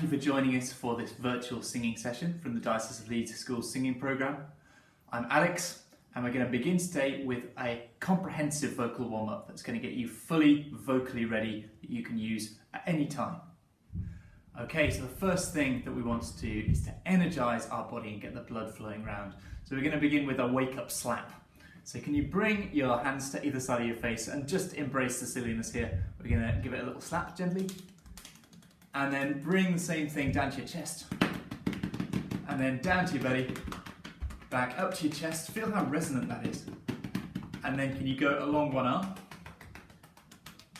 you for joining us for this virtual singing session from the Diocese of Leeds School Singing Programme. I'm Alex, and we're going to begin today with a comprehensive vocal warm-up that's going to get you fully vocally ready that you can use at any time. Okay, so the first thing that we want to do is to energise our body and get the blood flowing around. So we're going to begin with a wake-up slap. So can you bring your hands to either side of your face and just embrace the silliness here. We're going to give it a little slap gently. And then bring the same thing down to your chest. And then down to your belly. Back up to your chest. Feel how resonant that is. And then can you go along one arm.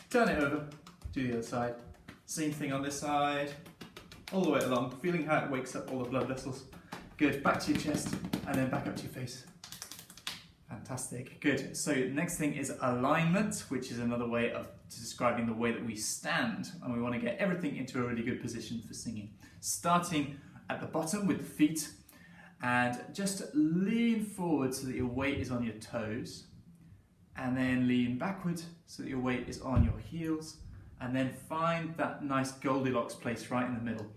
Turn it over. Do the other side. Same thing on this side. All the way along. Feeling how it wakes up all the blood vessels. Good. Back to your chest. And then back up to your face. Fantastic, good. So next thing is alignment, which is another way of describing the way that we stand, and we want to get everything into a really good position for singing. Starting at the bottom with the feet, and just lean forward so that your weight is on your toes, and then lean backward so that your weight is on your heels, and then find that nice Goldilocks place right in the middle.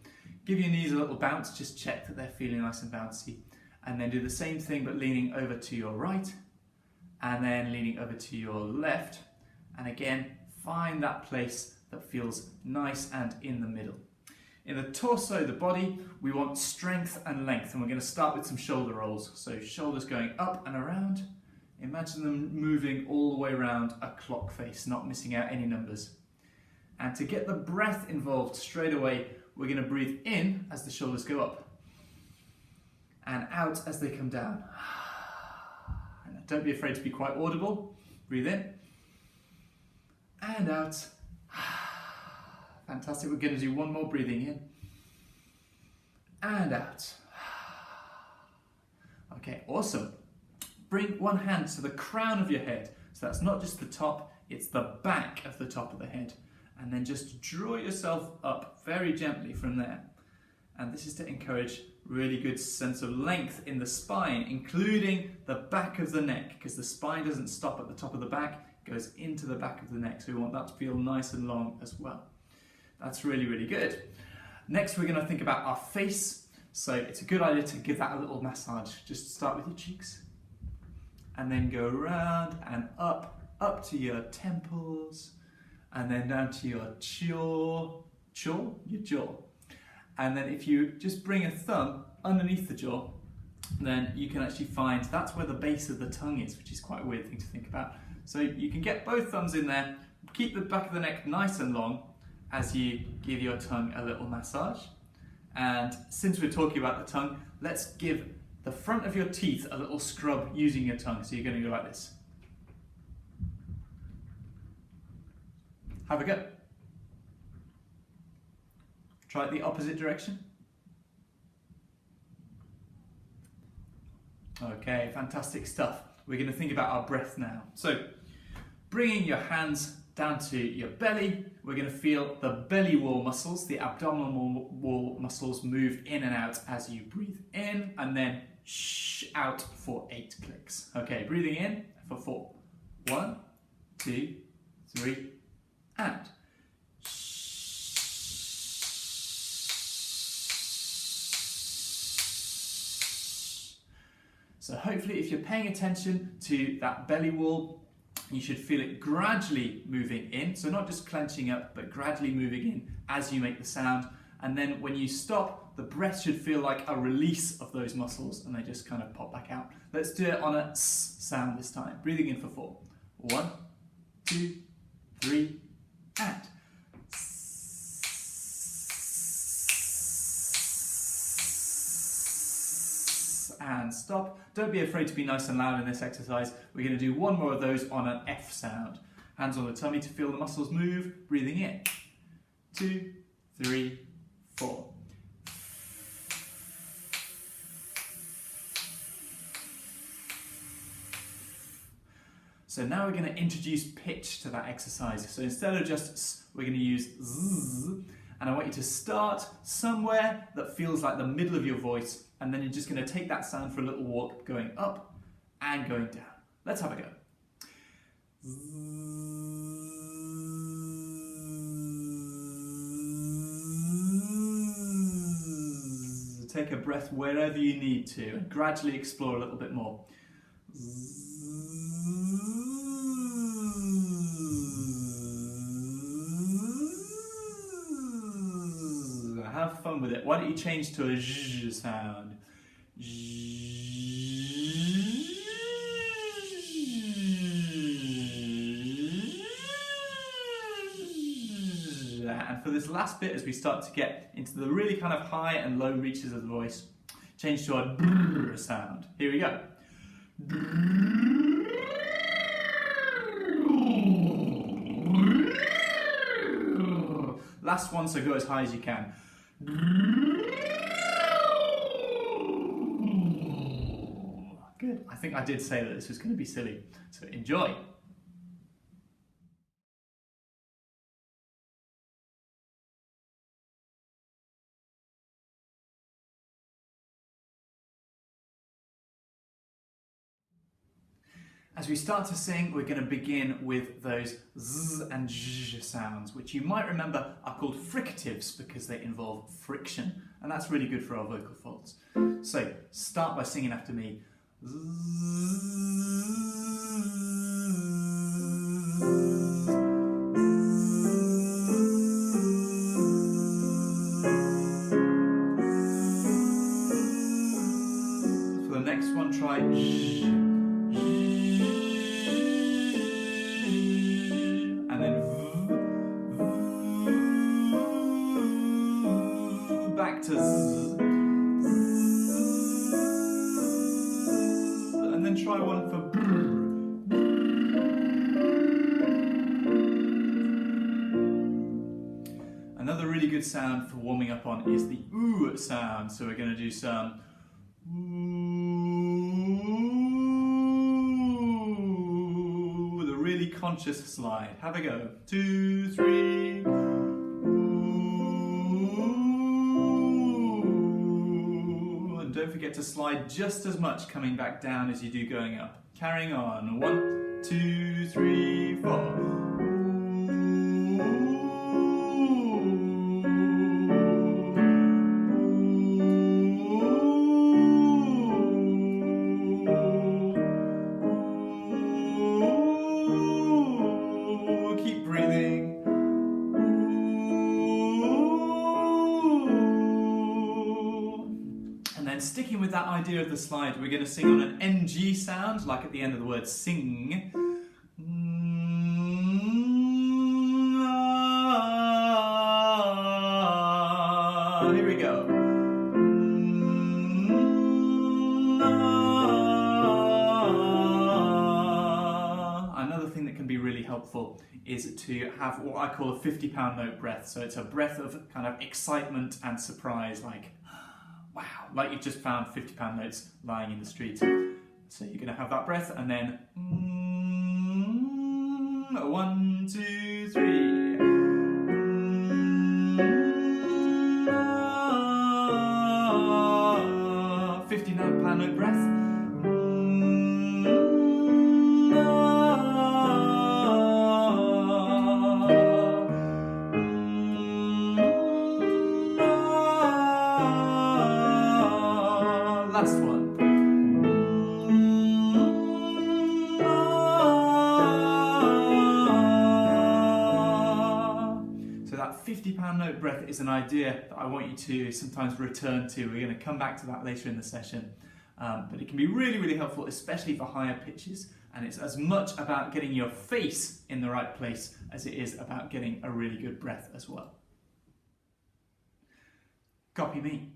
Give your knees a little bounce, just check that they're feeling nice and bouncy. And then do the same thing but leaning over to your right and then leaning over to your left, and again find that place that feels nice and in the middle. In the torso, the body, we want strength and length, and we're going to start with some shoulder rolls. So shoulders going up and around. Imagine them moving all the way around a clock face, not missing out any numbers. And to get the breath involved straight away, we're going to breathe in as the shoulders go up and out as they come down. And don't be afraid to be quite audible. Breathe in and out. Fantastic. We're going to do one more breathing in and out. Okay, awesome. Bring one hand to the crown of your head. So that's not just the top, it's the back of the top of the head. And then just draw yourself up very gently from there. And this is to encourage really good sense of length in the spine, including the back of the neck, because the spine doesn't stop at the top of the back, it goes into the back of the neck. So we want that to feel nice and long as well. That's really, really good. Next, we're going to think about our face. So it's a good idea to give that a little massage. Just start with your cheeks and then go around and up to your temples and then down to your jaw. And then if you just bring a thumb underneath the jaw, then you can actually find that's where the base of the tongue is, which is quite a weird thing to think about. So you can get both thumbs in there, keep the back of the neck nice and long as you give your tongue a little massage. And since we're talking about the tongue, let's give the front of your teeth a little scrub using your tongue. So you're going to go like this. Have a go. Try it the opposite direction. Okay, fantastic stuff. We're going to think about our breath now. So, bringing your hands down to your belly, we're going to feel the belly wall muscles, the abdominal wall muscles move in and out as you breathe in, and then out for 8 clicks. Okay, breathing in for 4. 1, 2, 3, and. So hopefully if you're paying attention to that belly wall, you should feel it gradually moving in. So not just clenching up, but gradually moving in as you make the sound. And then when you stop, the breath should feel like a release of those muscles and they just kind of pop back out. Let's do it on a S sound this time. Breathing in for 4. 1, 2, 3, and. And stop. Don't be afraid to be nice and loud in this exercise. We're going to do one more of those on an F sound. Hands on the tummy to feel the muscles move. Breathing in. 2, 3, 4. So now we're going to introduce pitch to that exercise. So instead of just S, we're going to use Z. And I want you to start somewhere that feels like the middle of your voice, and then you're just going to take that sound for a little walk, going up and going down. Let's have a go. take a breath wherever you need to and gradually explore a little bit more. Have fun with it. Why don't you change to a zh sound? And for this last bit, as we start to get into the really kind of high and low reaches of the voice, change to a brrr sound. Here we go. Last one, so go as high as you can. Good. I think I did say that this was going to be silly, so enjoy. As we start to sing, we're going to begin with those z and zh sounds, which you might remember are called fricatives because they involve friction, and that's really good for our vocal folds. So start by singing after me. For the next one, try zh. Back to z, and then try one for brr. Another really good sound for warming up on is the oo sound. So we're going to do some oo with a really conscious slide. Have a go. 2, 3. Don't forget to slide just as much coming back down as you do going up. Carrying on. 1, 2, 3, 4. Keep breathing. Sticking with that idea of the slide, we're going to sing on an NG sound, like at the end of the word sing. Here we go. Another thing that can be really helpful is to have what I call a 50-pound note breath. So it's a breath of kind of excitement and surprise, like wow, like you've just found 50-pound notes lying in the street. So you're going to have that breath and then 1, 2, 3. 50-pound note breath. Last one. So that 50-pound note breath is an idea that I want you to sometimes return to. We're going to come back to that later in the session. But it can be really, really helpful, especially for higher pitches. And it's as much about getting your face in the right place as it is about getting a really good breath as well. Copy me.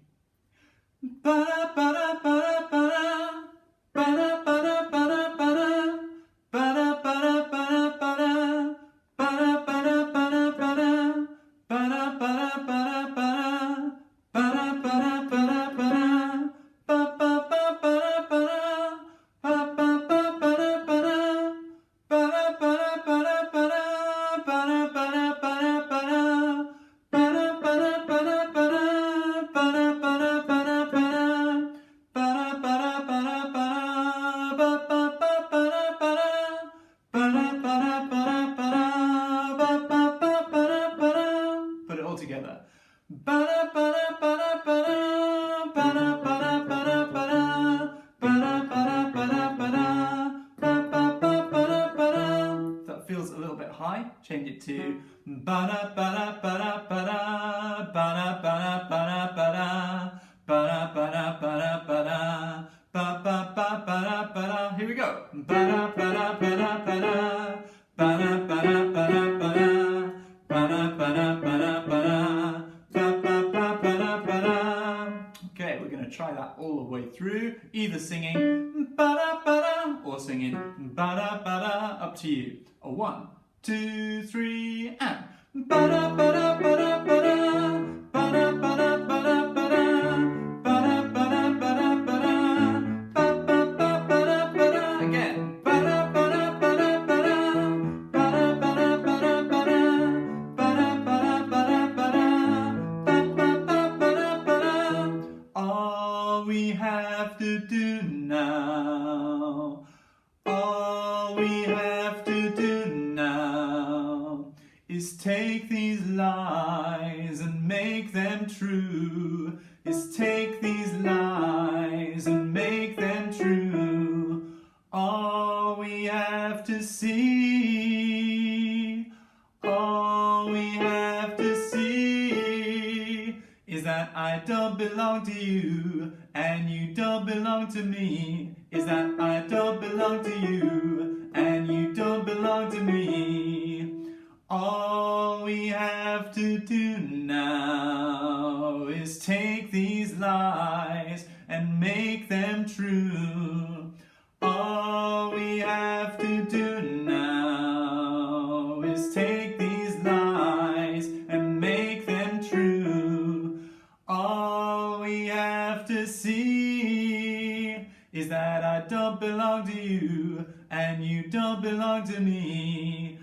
change it to ba-da ba-da ba-da ba-da ba-da ba-da ba-da ba-da ba-da ba-da ba-da ba-da ba-ba-ba-ba-da-ba-da. Here we go. Ba-da ba-da ba-da ba-da ba-da ba-da ba-da ba-da ba-da ba-da ba-da ba-da ba-ba-ba-ba-da-ba-da. Okay, we're going to try that all the way through, either singing ba-da-ba-da or singing ba-da-ba-da, up to you. A 1, 2, 3, and ba-da-ba-da-ba-da-ba-da, ba-da-ba-da-ba-da-ba-da, ba-da-ba-da-ba-da-ba-da, ba-ba-ba-ba-da-ba-da. Again, ba-da-ba-da-ba-da-ba-da, ba-da-ba-da-ba-da-ba-da, ba-da-ba-da-ba-da-ba-da, ba-ba-ba-ba-da-ba-da. All we have to do now, all we have to do now is take these lies and make them true, is take these lies and make them true. All we have to see, all we have to see is that I don't belong to you and you don't belong to me, is that I don't belong to you and you don't belong to me. All we have to do now is take these lies and make them true. All we have to do now is take these lies and make them true. All we have to see is that I don't belong to you and you don't belong to me.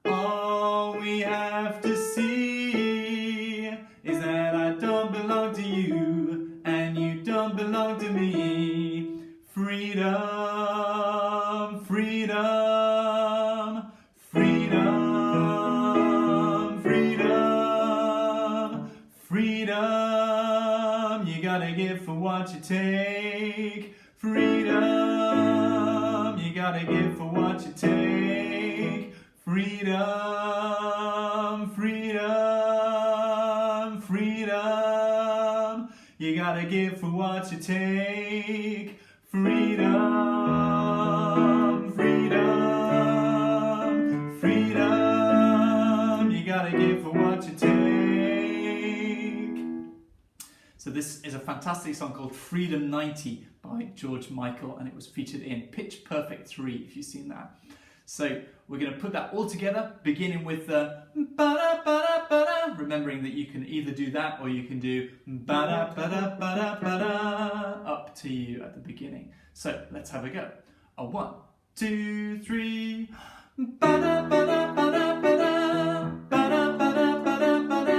All we have to see is that I don't belong to you and you don't belong to me. Freedom, freedom, freedom, freedom, freedom. You gotta give for what you take. Freedom, you gotta give for what you take. Freedom, freedom, freedom. You gotta give for what you take. Freedom, freedom, freedom. You gotta give for what you take. So this is a fantastic song called Freedom 90 by George Michael, and it was featured in Pitch Perfect 3, if you've seen that. So we're going to put that all together, beginning with the ba-da-ba-da-ba-da, remembering that you can either do that or you can do ba-da-ba-da-ba-da-ba-da, up to you at the beginning. So let's have a go. A 1, 2, 3, ba-da-ba-da-ba-da-ba-da, ba-da-ba-da-ba-da-ba-da,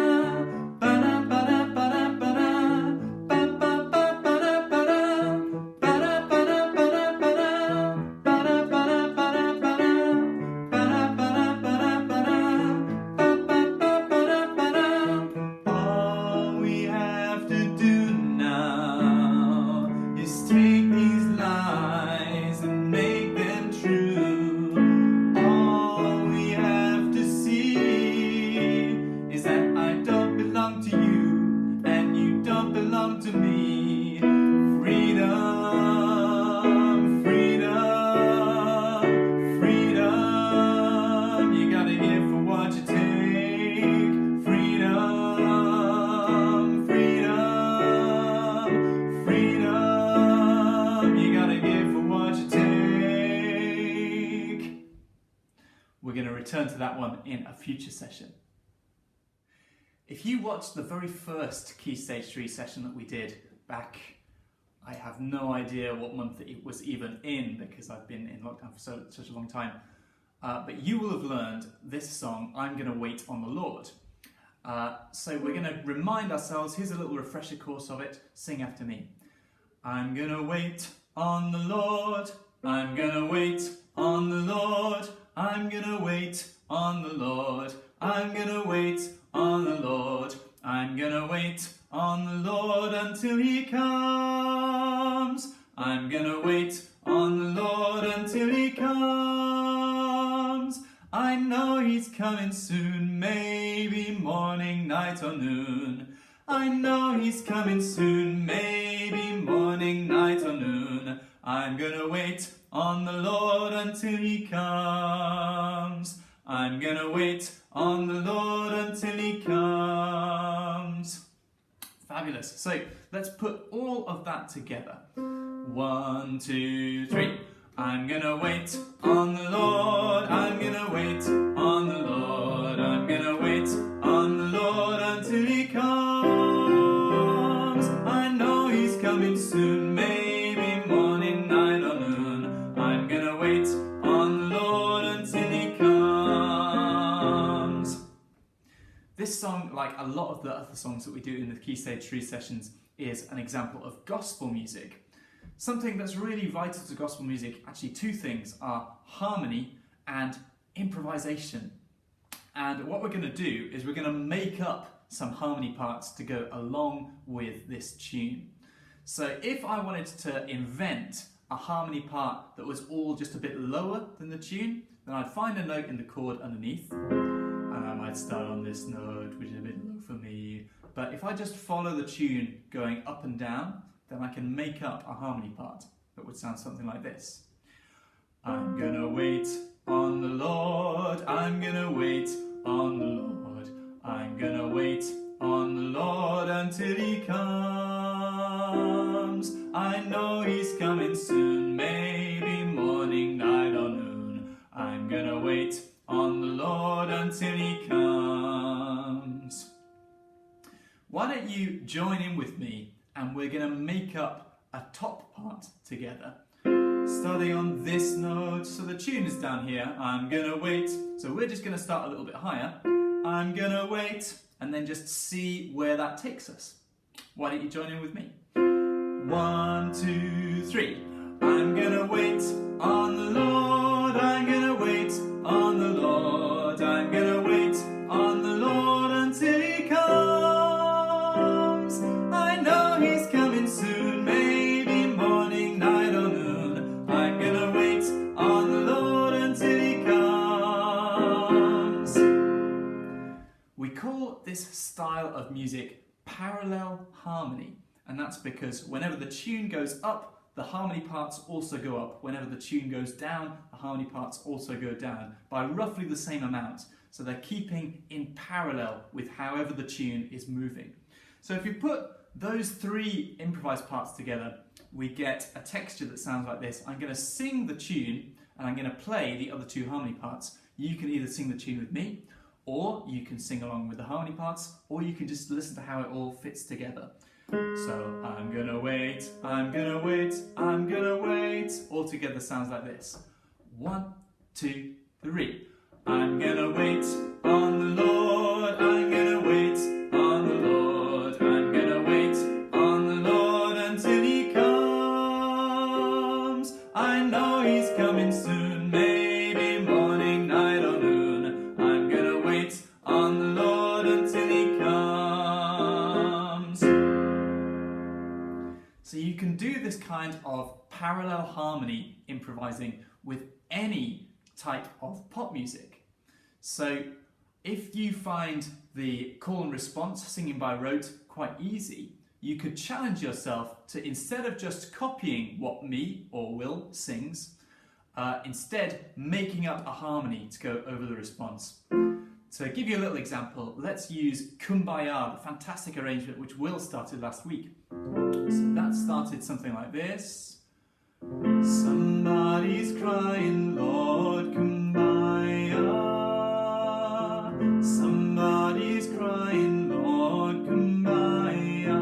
ba-da-ba-da-ba-da-ba-da, ba-ba-ba-ba-da-ba-da, ba-da-ba-da-ba-da-ba-da, ba-da-ba-da-ba-da-ba-da, ba-da-ba-da-ba-da-ba-da, ba-ba-ba-ba-da-ba-da. All we have to do now is take these lies and make them true. All we have to see is that I don't belong to you and you don't belong to me. Freedom, freedom, freedom. You gotta give for what you take. Freedom, freedom, freedom. You gotta give for what you take. We're going to return to that one in a future session. If you watched the very first Key Stage 3 session that we did back, I have no idea what month it was even in, because I've been in lockdown for such a long time, but you will have learned this song, I'm Gonna Wait on the Lord. So we're going to remind ourselves, here's a little refresher course of it, sing after me. I'm gonna wait on the Lord, I'm gonna wait on the Lord, I'm gonna wait on the Lord, I'm gonna wait on the Lord, I'm gonna wait on the Lord until He comes. I'm gonna wait on the Lord until He comes. I know he's coming soon, maybe morning, night or noon. I know he's coming soon, maybe morning, night or noon. I'm gonna wait on the Lord until he comes. I'm gonna wait on the Lord until he comes. Fabulous. So let's put all of that together. 1, 2, 3. I'm gonna wait on the Lord. I'm gonna wait on the Lord. I'm gonna wait on the Lord until he comes. I know he's coming soon, maybe morning, night or noon. I'm gonna wait on the Lord until he comes. This song, like a lot of the other songs that we do in the Key Stage 3 sessions, is an example of gospel music. Something that's really vital to gospel music, actually two things, are harmony and improvisation. And what we're going to do is we're going to make up some harmony parts to go along with this tune. So if I wanted to invent a harmony part that was all just a bit lower than the tune, then I'd find a note in the chord underneath, and I might start on this note, which is a bit low for me. But if I just follow the tune going up and down, then I can make up a harmony part that would sound something like this. I'm gonna wait on the Lord, I'm gonna wait on the Lord, I'm gonna wait on the Lord until he comes. I know he's coming soon, maybe morning, night or noon. I'm gonna wait on the Lord until he comes. Why don't you join in with me, and we're going to make up a top part together. Starting on this note, so the tune is down here, I'm going to wait. So we're just going to start a little bit higher. I'm going to wait, and then just see where that takes us. Why don't you join in with me? 1, 2, 3. I'm going to wait on the Lord, I'm going to wait on the Lord, I'm going to wait on the Lord until he comes. I know he's coming soon, maybe morning, night or noon. I'm gonna wait on the Lord until he comes. We call this style of music parallel harmony, and that's because whenever the tune goes up, the harmony parts also go up. Whenever the tune goes down, the harmony parts also go down by roughly the same amount. So they're keeping in parallel with however the tune is moving. So if you put those three improvised parts together, we get a texture that sounds like this. I'm going to sing the tune and I'm going to play the other two harmony parts. You can either sing the tune with me, or you can sing along with the harmony parts, or you can just listen to how it all fits together. So I'm gonna wait, I'm gonna wait, I'm gonna wait. All together sounds like this. 1, 2, 3. I'm gonna wait on the Lord, I'm gonna wait on the Lord, I'm gonna wait on the Lord until he comes. I know he's coming soon, maybe morning, night or noon. I'm gonna wait on the Lord until he comes. So you can do this kind of parallel harmony improvising with any type of pop music. So if you find the call and response singing by rote quite easy, you could challenge yourself to, instead of just copying what me or Will sings, instead making up a harmony to go over the response. To give you a little example, let's use Kumbaya, the fantastic arrangement which Will started last week. So that started something like this. Somebody's crying, Lord Kumbaya. Somebody's crying, Lord Kumbaya.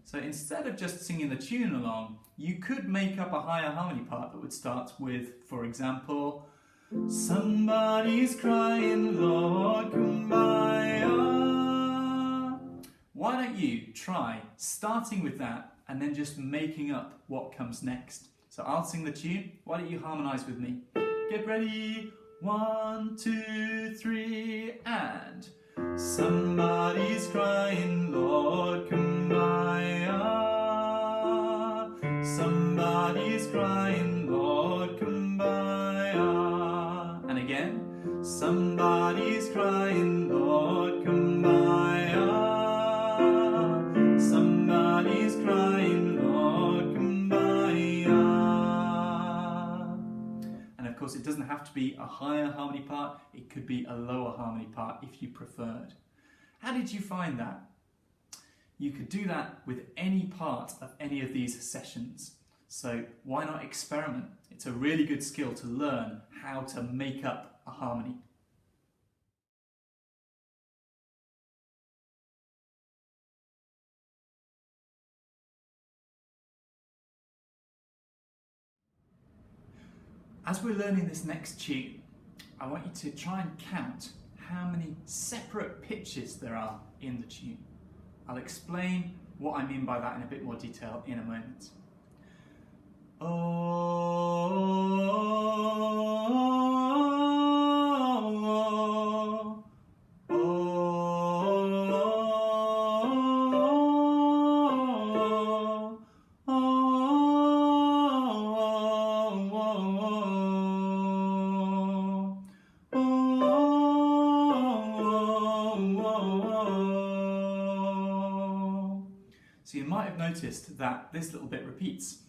So instead of just singing the tune along, you could make up a higher harmony part that would start with, for example, somebody's crying, Lord Kumbaya. Why don't you try starting with that and then just making up what comes next? So I'll sing the tune, why don't you harmonise with me? Get ready, 1, 2, 3, and somebody's crying, Lord Kumbaya. Somebody's crying, Lord Kumbaya. course, it doesn't have to be a higher harmony part, it could be a lower harmony part if you preferred. How did you find that? You could do that with any part of any of these sessions. So why not experiment? It's a really good skill to learn how to make up a harmony. As we're learning this next tune, I want you to try and count how many separate pitches there are in the tune. I'll explain what I mean by that in a bit more detail in a moment. So you might have noticed that this little bit repeats.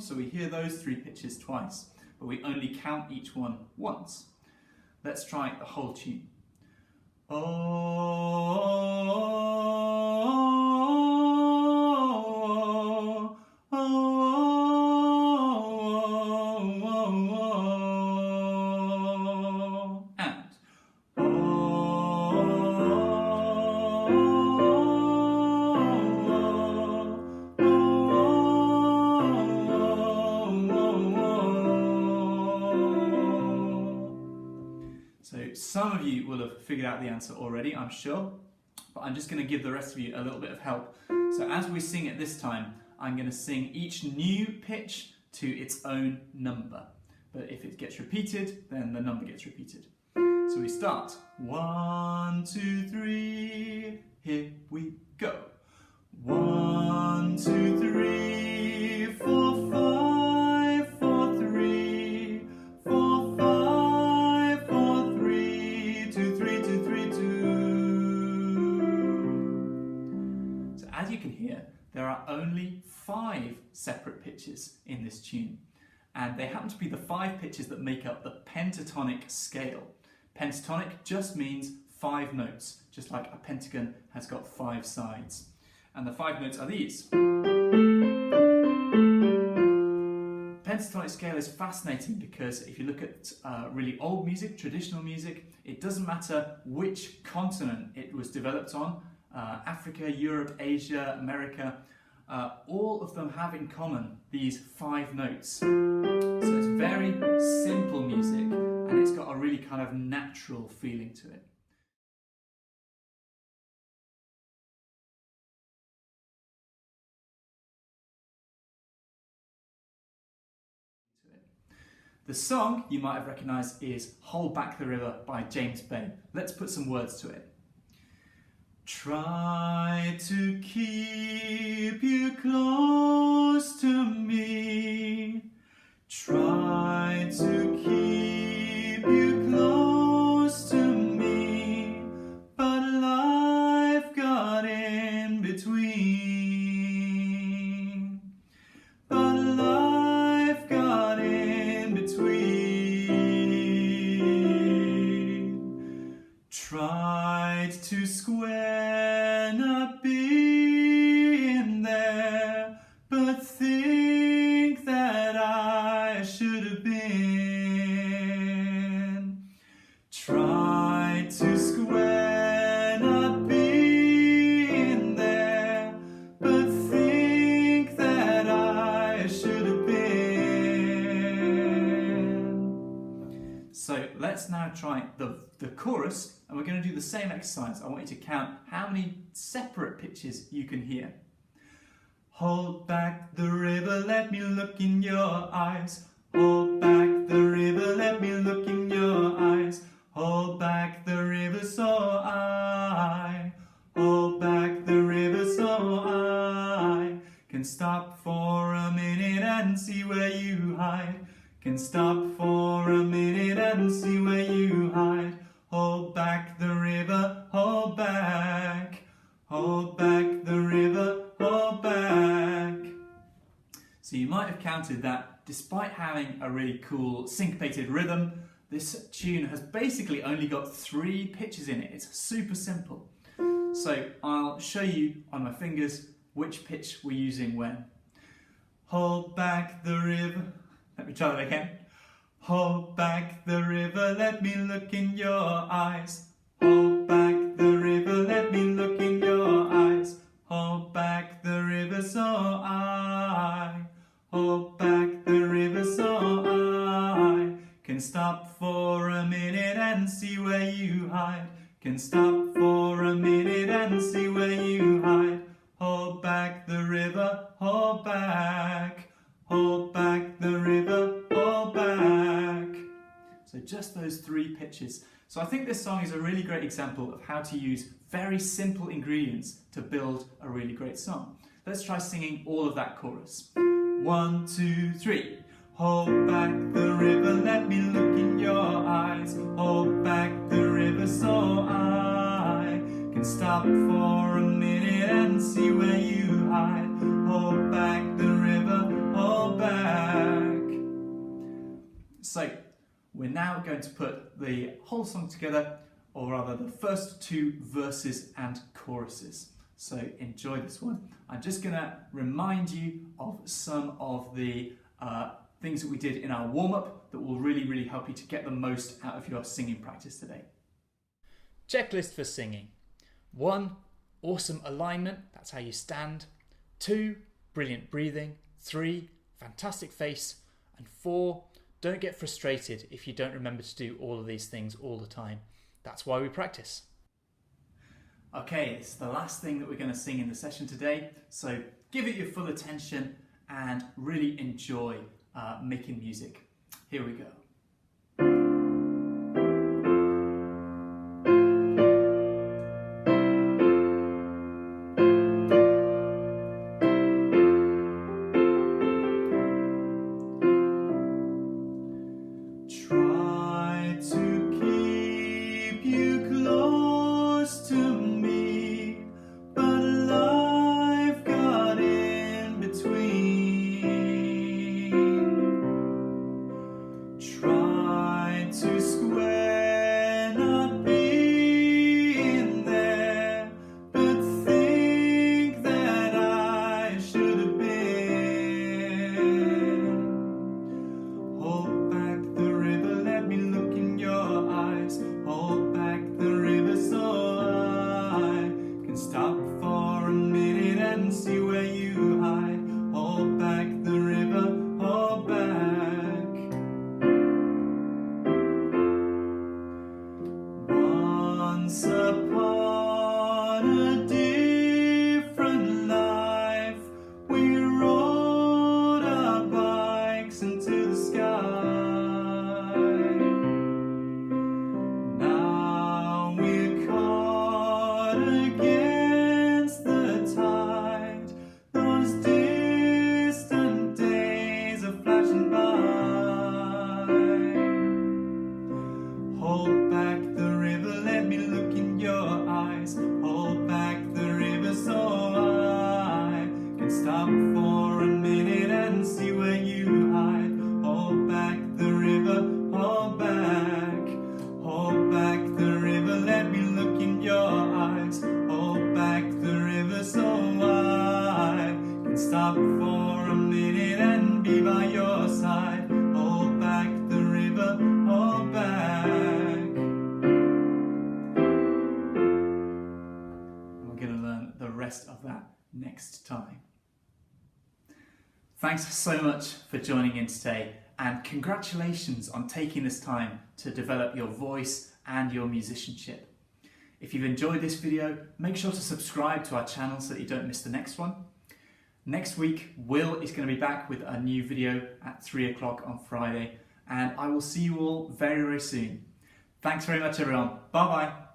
So we hear those three pitches twice, but we only count each one once. Let's try the whole tune. So some of you will have figured out the answer already, I'm sure, but I'm just going to give the rest of you a little bit of help. So as we sing it this time, I'm going to sing each new pitch to its own number. But if it gets repeated, then the number gets repeated. So we start. 1, 2, 3, here we go. 1, 2, 3, 4, 5, 4, 3, 4, 5, 4, 3, 2, 3, 2, 3, 2. So as you can hear, there are only 5 separate pitches in this tune, and they happen to be the 5 pitches that make up the pentatonic scale. Pentatonic just means 5 notes, just like a pentagon has got 5 sides. And the 5 notes are these. Pentatonic scale is fascinating because if you look at really old music, traditional music, it doesn't matter which continent it was developed on, Africa, Europe, Asia, America, all of them have in common these 5 notes. So it's very simple music and it's got a really kind of natural feeling to it. The song you might have recognised is Hold Back the River by James Bay. Let's put some words to it. Try to keep you close to me. Try to keep you close to me. But life got in between. But life got in between. Tried to square not being there, but think that I should have been. Tried to square not being there, but think that I should have been. So let's now try the chorus, and we're going to do the same exercise. I want you to count how many separate pitches you can hear. Hold back the river, let me look in your eyes. Hold back the river, let me look in your eyes. Hold back the river so I, hold back the river so I can stop for a minute and see where you hide. Can stop for a minute and see where you hide. Hold back the river, hold back. Hold back the river, hold back. So you might have counted that despite having a really cool syncopated rhythm, this tune has basically only got 3 pitches in it. It's super simple. So I'll show you on my fingers which pitch we're using when. Hold back the river. Let me try that again. Hold back the river, let me look in your eyes. Hold back the river, let me look in your eyes. Hold back the river so I, hold back the river so I can stop for a minute and see where you hide. Can stop for a minute and see where you hide. Hold back the river, hold back. Hold back the river, hold back. So just those 3 pitches. So I think this song is a really great example of how to use very simple ingredients to build a really great song. Let's try singing all of that chorus. 1, 2, 3. Hold back the river, let me look in your eyes. Hold back the river so I can stop for a minute and see where you hide. Hold back the river, hold back. So we're now going to put the whole song together, or rather the first 2 verses and choruses. So enjoy this one. I'm just going to remind you of some of the things that we did in our warm-up that will really help you to get the most out of your singing practice today. Checklist for singing. 1, awesome alignment, that's how you stand. 2, brilliant breathing. 3, fantastic face. And 4, don't get frustrated if you don't remember to do all of these things all the time. That's why we practice. Okay, it's the last thing that we're going to sing in the session today, so give it your full attention and really enjoy making music. Here we go. Try to keep you close to me, but life got in between. Try to square not being there, but think that I should have been. Hold back the river, let me look in your eyes. Hold back the river so I can stop for a minute and see where you hide. Hold back the river, hold back. Once upon a different life, we rode our bikes into the sky. Now we're caught against the tide. Those distant days are flashing by. Hold back the river, let me look in your eyes. Hold back the river so I can stop for a minute and see where you hide. Hold back the river, hold back. Hold back the river, let me look in your eyes. Hold back the river so I can stop for a minute and be by your side. Hold back the river, hold back. We're going to learn the rest of that next time. Thanks so much for joining in today, and congratulations on taking this time to develop your voice and your musicianship. If you've enjoyed this video, make sure to subscribe to our channel so that you don't miss the next one. Next week, Will is going to be back with a new video at 3 o'clock on Friday, and I will see you all very soon. Thanks very much everyone. Bye bye.